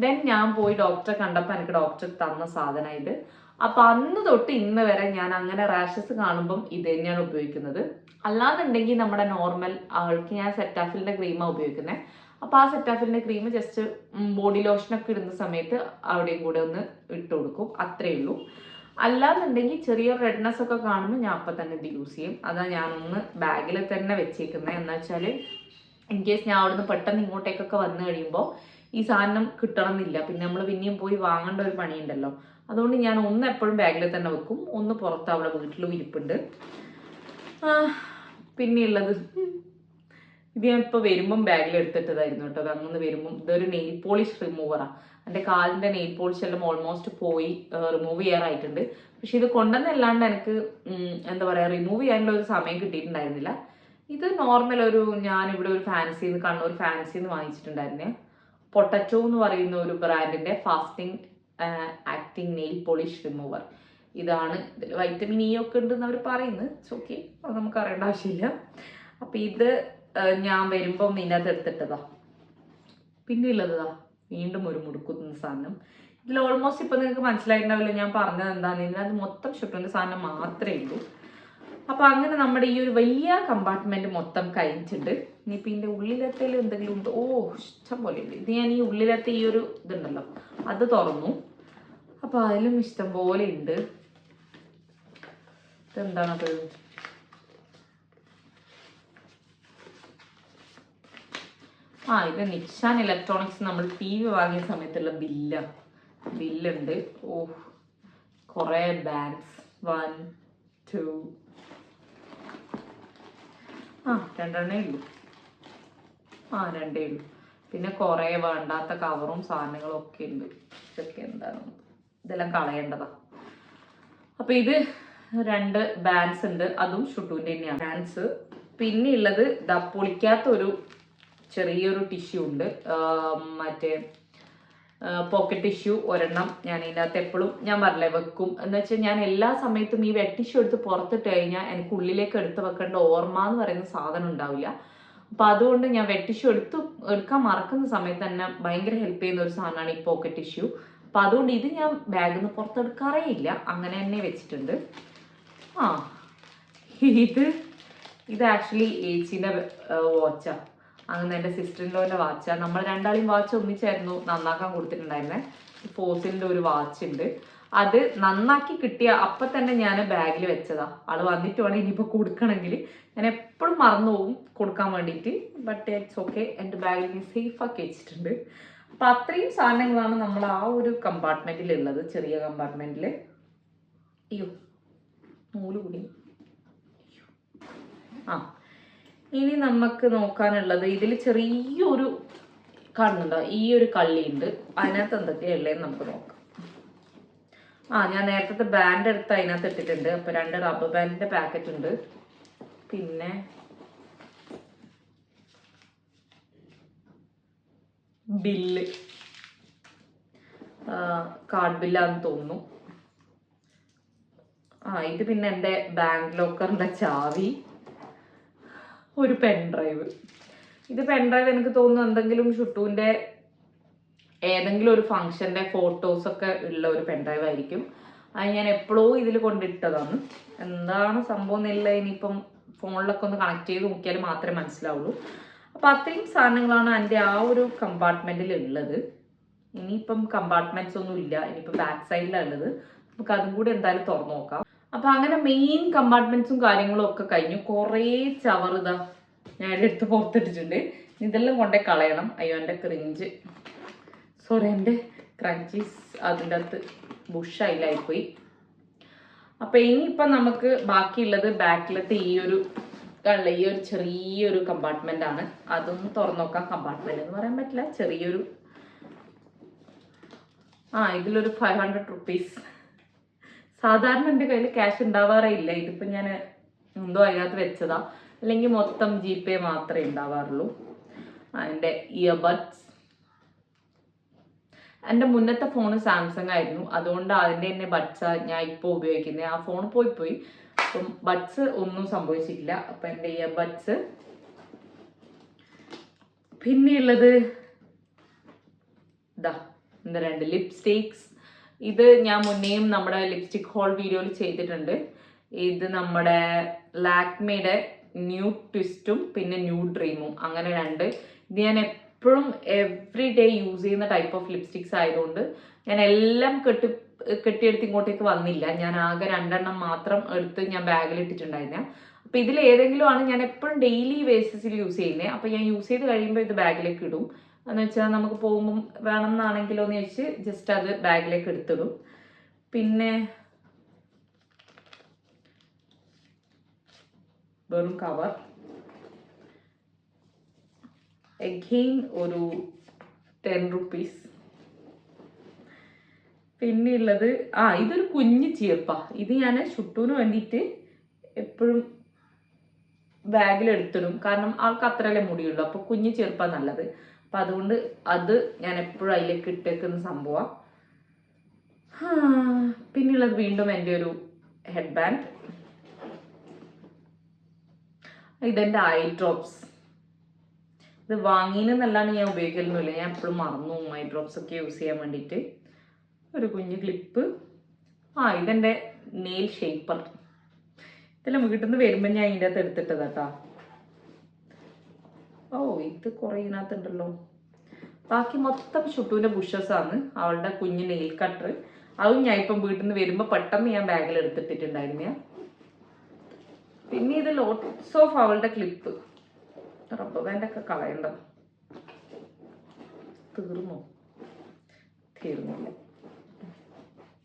ദെൻ ഞാൻ പോയി ഡോക്ടറെ കണ്ടപ്പോൾ എനിക്ക് ഡോക്ടർ തന്ന സാധനം ഇത്. അപ്പം അന്ന് തൊട്ട് ഇന്ന് വരെ ഞാൻ അങ്ങനെ റാഷസ് കാണുമ്പം ഇത് തന്നെയാണ് ഉപയോഗിക്കുന്നത്. അല്ലാന്നുണ്ടെങ്കിൽ നമ്മുടെ നോർമൽ ആൾക്ക് ഞാൻ സെറ്റാഫിലിൻ്റെ ക്രീമാണ് ഉപയോഗിക്കുന്നത്. അപ്പോൾ ആ സെറ്റാഫിലിൻ്റെ ക്രീം ജസ്റ്റ് ബോഡി ലോഷനൊക്കെ ഇടുന്ന സമയത്ത് അവിടെയും കൂടെ ഒന്ന് ഇട്ട് കൊടുക്കും, അത്രയേ ഉള്ളൂ. അല്ലാന്നുണ്ടെങ്കിൽ ചെറിയ റെഡ്നെസ് ഒക്കെ കാണുമ്പോൾ ഞാൻ അപ്പം തന്നെ ഇത് യൂസ് ചെയ്യും. അതാ ഞാനൊന്ന് ബാഗിൽ തന്നെ വെച്ചേക്കുന്നത്. എന്ന് വെച്ചാൽ ഇൻ കേസ് ഞാൻ അവിടുന്ന് പെട്ടെന്ന് ഇങ്ങോട്ടേക്കൊക്കെ വന്നു കഴിയുമ്പോൾ ഈ സാധനം കിട്ടണമെന്നില്ല, പിന്നെ നമ്മൾ പിന്നെയും പോയി വാങ്ങേണ്ട ഒരു പണിയുണ്ടല്ലോ. അതുകൊണ്ട് ഞാൻ ഒന്ന് എപ്പോഴും ബാഗിൽ തന്നെ വെക്കും, ഒന്ന് പുറത്ത് അവിടെ വീട്ടിലും ഇരിപ്പുണ്ട്. പിന്നെയുള്ളത് ഇത് ഞാൻ ഇപ്പോൾ വരുമ്പം ബാഗിൽ എടുത്തിട്ടതായിരുന്നു കേട്ടോ. അത് അങ്ങനെ വരുമ്പം ഇതൊരു നെയിൽ പോളിഷ് റിമൂവറാണ്. എൻ്റെ കാലിൻ്റെ നെയിൽ പോളിഷ് എല്ലാം ഓൾമോസ്റ്റ് പോയി, റിമൂവ് ചെയ്യാറായിട്ടുണ്ട്. പക്ഷെ ഇത് കൊണ്ടുവന്നല്ലാണ്ട് എനിക്ക് എന്താ പറയുക, റിമൂവ് ചെയ്യാനുള്ള ഒരു സമയം കിട്ടിയിട്ടുണ്ടായിരുന്നില്ല. ഇത് നോർമൽ ഒരു ഞാനിവിടെ ഒരു ഫാൻസിന്ന് കണ്ണൂർ ഫാൻസിന്ന് വാങ്ങിച്ചിട്ടുണ്ടായിരുന്നേ. പൊട്ടറ്റോ എന്ന് പറയുന്ന ഒരു ബ്രാൻഡിൻ്റെ fasting acting nail polish remover. ഇതാണ്. ഇതിൽ വൈറ്റമിൻ ഇ ഒക്കെ ഉണ്ടെന്ന് അവർ പറയുന്നത്. ഇറ്റ്സ് ഓക്കെ, അത് നമുക്ക് അറിയേണ്ട ആവശ്യമില്ല. അപ്പം ഇത് ഞാൻ വരുമ്പം ഇതിനകത്ത് എടുത്തിട്ടതാ. പിന്നെ ഉള്ളതാ വീണ്ടും ഒരു മുടുക്കുന്ന സാധനം. ഇതിൽ ഓൾമോസ്റ്റ് ഇപ്പം നിങ്ങൾക്ക് മനസ്സിലായിട്ടുണ്ടാവില്ല ഞാൻ പറഞ്ഞത് എന്താണെന്ന്. ഇതിനകത്ത് മൊത്തം ഷുട്ടറിൻ്റെ സാധനം മാത്രമേ ഉള്ളൂ. അപ്പോൾ അങ്ങനെ നമ്മുടെ ഈ ഒരു വലിയ കമ്പാർട്ട്മെൻറ്റ് മൊത്തം കഴിഞ്ഞിട്ടുണ്ട്. ഇനിയിപ്പോൾ ഇതിൻ്റെ ഉള്ളിലത്തെ എന്തെങ്കിലും ഉണ്ട്. ഇഷ്ടം പോലെ ഉണ്ട്. ഇത് ഞാൻ ഈ ഉള്ളിലത്തെ ഈ ഒരു ഇതുണ്ടല്ലോ അത് തുറന്നു. അപ്പോൾ അതിലും ഇഷ്ടം പോലെ ഉണ്ട്. ഇതെന്താണത്? ഇത് നിക്ഷാൻ ഇലക്ട്രോണിക്സ് നമ്മൾ TV വാങ്ങിയ സമയത്തുള്ള ബില്ലുണ്ട്. കുറേ ബാഗ്സ്. 1 2 രണ്ടെണ്ണേ ഉള്ളൂ. രണ്ടേ ഉള്ളൂ. പിന്നെ കുറേ വേണ്ടാത്ത കവറും സാധനങ്ങളും ഒക്കെ ഉണ്ട്. ഇതൊക്കെ എന്താണ്, ഇതെല്ലാം കളയേണ്ടതാ. അപ്പോൾ ഇത് 2 ബാൻസ് ഉണ്ട്, അതും ഷുട്ടൂൻ്റെ തന്നെയാണ് ബാൻസ്. പിന്നെ ഉള്ളത് പൊളിക്കാത്തൊരു ചെറിയൊരു ടിഷ്യൂ ഉണ്ട്, മറ്റേ പോക്കറ്റ് ടിഷ്യൂ ഒരെണ്ണം. ഞാൻ ഇതിനകത്ത് എപ്പോഴും ഞാൻ പറഞ്ഞില്ലേ വെക്കും. എന്ന് വെച്ചാൽ ഞാൻ എല്ലാ സമയത്തും ഈ വെറ്റ് ടിഷ്യൂ എടുത്ത് പുറത്തിട്ട് കഴിഞ്ഞാൽ എനിക്ക് ഉള്ളിലേക്ക് എടുത്ത് വെക്കേണ്ട ഓർമ്മ എന്ന് പറയുന്ന സാധനം ഉണ്ടാവില്ല. അപ്പം അതുകൊണ്ട് ഞാൻ വെറ്റ് ടിഷ്യൂ എടുക്കാൻ മറക്കുന്ന സമയത്ത് തന്നെ ഭയങ്കര ഹെൽപ്പ് ചെയ്യുന്ന ഒരു സാധനമാണ് ഈ പോക്കറ്റ് ടിഷ്യൂ. അപ്പം അതുകൊണ്ട് ഇത് ഞാൻ ബാഗിൽ നിന്ന് പുറത്തെടുക്കാറേ ഇല്ല, അങ്ങനെ തന്നെ വെച്ചിട്ടുണ്ട്. ഇത് ആക്ച്വലി ഏച്ചീൻ്റെ വാച്ചാണ്. അങ്ങനെ എൻ്റെ സിസ്റ്ററിൻ്റെ വാച്ചാണ്. നമ്മൾ രണ്ടാളെയും വാച്ച് ഒന്നിച്ചായിരുന്നു നന്നാക്കാൻ കൊടുത്തിട്ടുണ്ടായിരുന്നത്. ഫോസിലിൻ്റെ ഒരു വാച്ച് ഉണ്ട്, അത് നന്നാക്കി കിട്ടിയ അപ്പം തന്നെ ഞാൻ ബാഗിൽ വെച്ചതാ. ആൾ വന്നിട്ട് വേണം ഇനിയിപ്പോൾ കൊടുക്കണമെങ്കിൽ. ഞാൻ എപ്പോഴും മറന്നു പോകും കൊടുക്കാൻ വേണ്ടിയിട്ട്. ബട്ട് ഇറ്റ്സ് ഓക്കെ, എൻ്റെ ബാഗിൽ ഞാൻ സേഫാക്കി വെച്ചിട്ടുണ്ട്. അപ്പം അത്രയും സാധനങ്ങളാണ് നമ്മൾ ആ ഒരു കമ്പാർട്ട്മെൻറ്റിലുള്ളത്, ചെറിയ കമ്പാർട്ട്മെൻറ്റിൽ. നൂല് കൂടി. ഇനി നമുക്ക് നോക്കാനുള്ളത് ഇതിൽ ചെറിയൊരു കാണുന്നുണ്ടോ, ഈ ഒരു കള്ളിയുണ്ട്. അതിനകത്ത് എന്തൊക്കെയുള്ളതെന്ന് നമുക്ക് നോക്കാം. ഞാൻ നേരത്തെ ബാൻഡ് എടുത്ത് അതിനകത്ത് ഇട്ടിട്ടുണ്ട്. അപ്പോൾ 2 റബ്ബർ ബാൻഡിൻ്റെ പാക്കറ്റ് ഉണ്ട്. പിന്നെ ബില്ല്, കാർഡ് ബില്ലാന്ന് തോന്നുന്നു. ഇത് പിന്നെ എൻ്റെ ബാങ്ക് ലോക്കറിൻ്റെ ചാവി, ഒരു പെൻഡ്രൈവ്. ഇത് പെൻഡ്രൈവ് എനിക്ക് തോന്നുന്നു എന്തെങ്കിലും ഷുട്ടൂൻ്റെ ഏതെങ്കിലും ഒരു ഫംഗ്ഷൻ്റെ ഫോട്ടോസൊക്കെ ഉള്ള ഒരു പെൻഡ്രൈവ് ആയിരിക്കും. അത് ഞാൻ എപ്പോഴോ ഇതിൽ കൊണ്ടിട്ടതാണ്. എന്താണ് സംഭവം എന്നില്ല, ഇനിയിപ്പം ഫോണിലൊക്കെ ഒന്ന് കണക്ട് ചെയ്ത് നോക്കിയാൽ മാത്രമേ മനസ്സിലാവുള്ളൂ. അപ്പോൾ അത്രയും സാധനങ്ങളാണ് എൻ്റെ ആ ഒരു കമ്പാർട്ട്മെൻറ്റിൽ ഉള്ളത്. ഇനിയിപ്പം കമ്പാർട്ട്മെൻറ്റ്സ് ഒന്നും ഇല്ല, ഇനിയിപ്പോൾ ബാക്ക് സൈഡിലാണ് ഉള്ളത്. നമുക്ക് അതും കൂടി എന്തായാലും തുറന്നു നോക്കാം. അപ്പം അങ്ങനെ മെയിൻ കമ്പാർട്ട്മെൻറ്റ്സും കാര്യങ്ങളും ഒക്കെ കഴിഞ്ഞു. കുറേ ചവറുതാ ഞാൻ എടുത്ത് പുറത്തിട്ടിട്ടുണ്ട്. ഇതെല്ലാം കൊണ്ടേ കളയണം. അയ്യോ എൻ്റെ എൻ്റെ ക്രഞ്ചീസ് അതിൻ്റെ അകത്ത് ബുഷായില്ലായിപ്പോയി. അപ്പം ഇനിയിപ്പം നമുക്ക് ബാക്കിയുള്ളത് ബാക്കിലത്തെ ഈ ഒരു ചെറിയൊരു കമ്പാർട്ട്മെൻ്റ് ആണ്. അതൊന്ന് തുറന്നു നോക്കാം. കമ്പാർട്ട്മെൻ്റ് എന്ന് പറയാൻ പറ്റില്ല, ചെറിയൊരു ഇതിലൊരു 500 റുപ്പീസ്. സാധാരണ എൻ്റെ കയ്യിൽ ക്യാഷ് ഉണ്ടാവാറേ ഇല്ല. ഇതിപ്പോൾ ഞാൻ എന്തോ അതിനകത്ത് വെച്ചതാ, അല്ലെങ്കിൽ മൊത്തം GPay മാത്രമേ ഉണ്ടാവാറുള്ളൂ. എൻ്റെ ഇയർബഡ്സ് എൻ്റെ മുന്നത്തെ ഫോണ് സാംസങ് ആയിരുന്നു, അതുകൊണ്ട് അതിൻ്റെ തന്നെ ബഡ്സാണ് ഞാൻ ഇപ്പോൾ ഉപയോഗിക്കുന്നത്. ആ ഫോൺ പോയി അപ്പം ബഡ്സ് ഒന്നും സംഭവിച്ചിട്ടില്ല. അപ്പം എൻ്റെ ഇയർബഡ്സ്. പിന്നെയുള്ളത് ഇതാ എന്താ 2 ലിപ്സ്റ്റിക്സ്. ഇത് ഞാൻ മുന്നേയും നമ്മുടെ ലിപ്സ്റ്റിക് ഹോൾ വീഡിയോയിൽ ചെയ്തിട്ടുണ്ട്. ഇത് നമ്മുടെ ലാക്മേയുടെ ന്യൂഡ് ട്വിസ്റ്റും പിന്നെ ന്യൂഡ് ഡ്രീമും, അങ്ങനെ 2. ഇത് ഞാൻ എപ്പോഴും എവറി ഡേ യൂസ് ചെയ്യുന്ന ടൈപ്പ് ഓഫ് ലിപ്സ്റ്റിക്സ് ആയതുകൊണ്ട് ഞാൻ എല്ലാം കെട്ടിയെടുത്ത് ഇങ്ങോട്ടേക്ക് വന്നില്ല. ഞാൻ ആകെ 2 എണ്ണം മാത്രം എടുത്ത് ഞാൻ ബാഗിൽ ഇട്ടിട്ടുണ്ടായിരുന്നെ. അപ്പം ഇതിൽ ഏതെങ്കിലും ആണ് ഞാൻ എപ്പോഴും ഡെയിലി ബേസിസിൽ യൂസ് ചെയ്യുന്നത്. അപ്പം ഞാൻ യൂസ് ചെയ്ത് കഴിയുമ്പോൾ ഇത് ബാഗിലേക്ക് ഇടും. എന്ന് വെച്ചാൽ നമുക്ക് പോകുമ്പം വേണമെന്നാണെങ്കിലോ എന്ന് വെച്ച് ജസ്റ്റ് അത് ബാഗിലേക്ക് എടുത്തിടും. പിന്നെ വെറും കവർ, എഗെയിൻ ഒരു 10 റുപ്പീസ്. പിന്നെ ഉള്ളത് ഇതൊരു കുഞ്ഞ് ചീർപ്പാ. ഇത് ഞാൻ ഷുട്ടൂന് വേണ്ടിയിട്ട് എപ്പോഴും ബാഗിൽ എടുത്തിടും, കാരണം ആൾക്ക് അത്രയല്ലേ മുടിയുള്ളൂ. അപ്പോൾ കുഞ്ഞ് ചീർപ്പാ നല്ലത്. അപ്പം അതുകൊണ്ട് അത് ഞാൻ എപ്പോഴും അതിലേക്ക് ഇട്ടേക്കുന്ന സംഭവമാണ്. പിന്നെയുള്ളത് വീണ്ടും എൻ്റെ ഒരു ഹെഡ് ബാൻഡ്. ഇതെൻ്റെ ഐ ഡ്രോപ്സ്. ഇത് വാങ്ങിയെന്നല്ലാണ്ട് ഞാൻ ഉപയോഗിക്കലൊന്നുമില്ല, ഞാൻ എപ്പോഴും മറന്നു ഐ ഡ്രോപ്സ് ഒക്കെ യൂസ് ചെയ്യാൻ വേണ്ടിയിട്ട്. ഒരു കുഞ്ഞ് ക്ലിപ്പ്. ഇതെൻ്റെ നെയിൽ ഷേപ്പർ. ഇതെല്ലാം വീട്ടിൽ നിന്ന് വരുമ്പോൾ ഞാൻ ഇതിൻ്റെ അകത്ത് എടുത്തിട്ടതാ. ഇത് കുറേ ഇതിനകത്തുണ്ടല്ലോ. ബാക്കി മൊത്തം ഷുട്ടൂൻ്റെ ബുഷസാണ്, അവളുടെ കുഞ്ഞ് നെയിൽ കട്ടർ. അതും ഞാൻ ഇപ്പം വീട്ടിൽ നിന്ന് വരുമ്പോൾ പെട്ടെന്ന് ഞാൻ ബാഗിൽ എടുത്തിട്ടിട്ടുണ്ടായിരുന്നു. പിന്നെ ഇത് ലോട്ട്സ് ഓഫ് അവളുടെ ക്ലിപ്പ്. റബ്ബർ ബാൻഡൊക്കെ കളയണ്ട.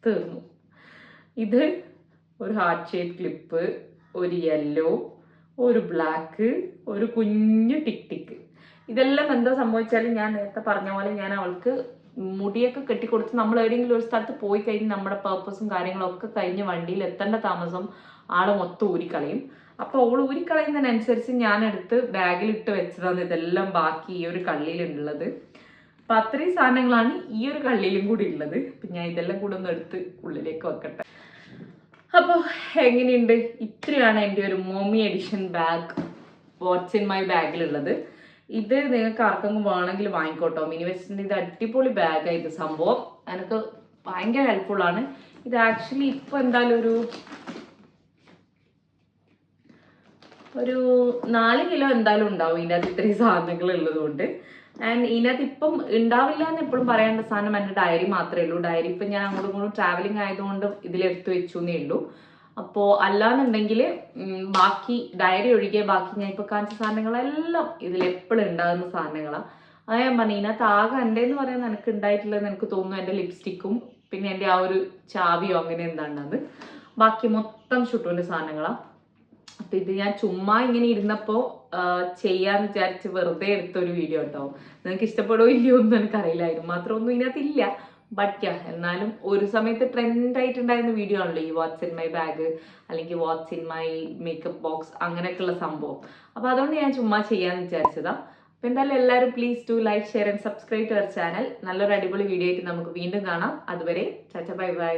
തീർന്നു. ഇത് ഒരു ഹാർട്ട് ഷേപ്പ് ക്ലിപ്പ്, ഒരു യെല്ലോ, ഒരു ബ്ലാക്ക്, ഒരു കുഞ്ഞു ടിക്ക്. ഇതെല്ലാം എന്താ സംഭവിച്ചാലും ഞാൻ നേരത്തെ പറഞ്ഞ പോലെ ഞാൻ അവൾക്ക് മുടിയൊക്കെ കെട്ടിക്കൊടുത്ത് നമ്മൾ എവിടെയെങ്കിലും ഒരു സ്ഥലത്ത് പോയി കഴിഞ്ഞ് നമ്മുടെ പർപ്പസും കാര്യങ്ങളൊക്കെ കഴിഞ്ഞ് വണ്ടിയിൽ എത്തേണ്ട താമസം ആള് മൊത്തം ഊരിക്കളയും. അപ്പോൾ അവൾ ഊരിക്കളയുന്നതിനനുസരിച്ച് ഞാൻ എടുത്ത് ബാഗിലിട്ട് വെച്ചതാണ് ഇതെല്ലാം ബാക്കി ഈ ഒരു കള്ളിയിലുള്ളത്. അപ്പം അത്രയും സാധനങ്ങളാണ് ഈ ഒരു കള്ളിയിലും കൂടി ഉള്ളത്. അപ്പം ഞാൻ ഇതെല്ലാം കൂടെ ഒന്ന് എടുത്ത് ഉള്ളിലേക്ക് വെക്കട്ടെ. അപ്പോൾ എങ്ങനെയുണ്ട്? ഇത്രയാണ് എൻ്റെ ഒരു mommy edition bag, what's in my ബാഗിലുള്ളത്. ഇത് നിങ്ങൾക്ക് ആർക്കെങ്കിലും വേണമെങ്കിൽ വാങ്ങിക്കോട്ടോ. മിനി വെസ്റ്റിൻ്റെ ഇത് അടിപൊളി ബാഗാണ്. ഇത് സംഭവം എനിക്ക് ഭയങ്കര ഹെൽപ്ഫുള്ളാണ്. ഇത് ആക്ച്വലി ഇപ്പോൾ എന്തായാലും ഒരു 4 കിലോ എന്തായാലും ഉണ്ടാവും ഇതിൻ്റെ അകത്ത് ഇത്രയും സാധനങ്ങൾ ഉള്ളതുകൊണ്ട്. ആൻഡ് ഇതിനകത്ത് ഇപ്പം ഉണ്ടാവില്ല എന്ന് എപ്പോഴും പറയേണ്ട സാധനം എൻ്റെ ഡയറി മാത്രമേ ഉള്ളൂ. ഡയറി ഇപ്പം ഞാൻ അങ്ങോട്ടും ഇങ്ങോട്ടും ട്രാവലിംഗ് ആയതുകൊണ്ട് ഇതിലെടുത്ത് വെച്ചു എന്നേ ഉള്ളൂ. അപ്പോൾ അല്ലാന്നുണ്ടെങ്കിൽ ബാക്കി ഡയറി ഒഴികെ ബാക്കി ഞാൻ ഇപ്പോൾ കാണിച്ച സാധനങ്ങളെല്ലാം ഇതിലെപ്പോഴും ഉണ്ടാകുന്ന സാധനങ്ങളാണ്. അത് ഞാൻ പറഞ്ഞു, ഇതിനകത്ത് ആകെ എൻ്റെ എന്ന് പറയുന്നത് എനിക്ക് ഉണ്ടായിട്ടുള്ളതെന്ന് എനിക്ക് തോന്നുന്നു എൻ്റെ ലിപ്സ്റ്റിക്കും പിന്നെ എൻ്റെ ആ ഒരു ചാവിയോ അങ്ങനെ എന്താണത്. ബാക്കി മൊത്തം ഷുട്ടൂൻ്റെ സാധനങ്ങളാണ്. അപ്പം ഇത് ഞാൻ ചുമ്മാ ഇങ്ങനെ ഇരുന്നപ്പോൾ ചെയ്യാന്ന് വിചാരിച്ച് വെറുതെ എടുത്തൊരു വീഡിയോ കേട്ടോ. നിങ്ങൾക്ക് ഇഷ്ടപ്പെടുമോ ഇല്ലയോ ഒന്നും എനിക്കറിയില്ലായിരുന്നു, മാത്രമൊന്നും ഇതിനകത്തില്ല. ബട്ട് എന്നാലും ഒരു സമയത്ത് ട്രെൻഡായിട്ടുണ്ടായിരുന്ന വീഡിയോ ആണല്ലോ ഈ വാട്ട്സ് ഇൻ മൈ ബാഗ് അല്ലെങ്കിൽ watts in my makeup box അങ്ങനെയൊക്കെയുള്ള സംഭവം. അപ്പോൾ അതുകൊണ്ട് ഞാൻ ചുമ്മാ ചെയ്യാമെന്ന് വിചാരിച്ചതാണ്. അപ്പോൾ എന്തായാലും എല്ലാവരും please to like, share and subscribe to our channel. നല്ലൊരു അടിപൊളി വീഡിയോ ആയിട്ട് നമുക്ക് വീണ്ടും കാണാം. അതുവരെ ടാറ്റ, ബൈ ബൈ.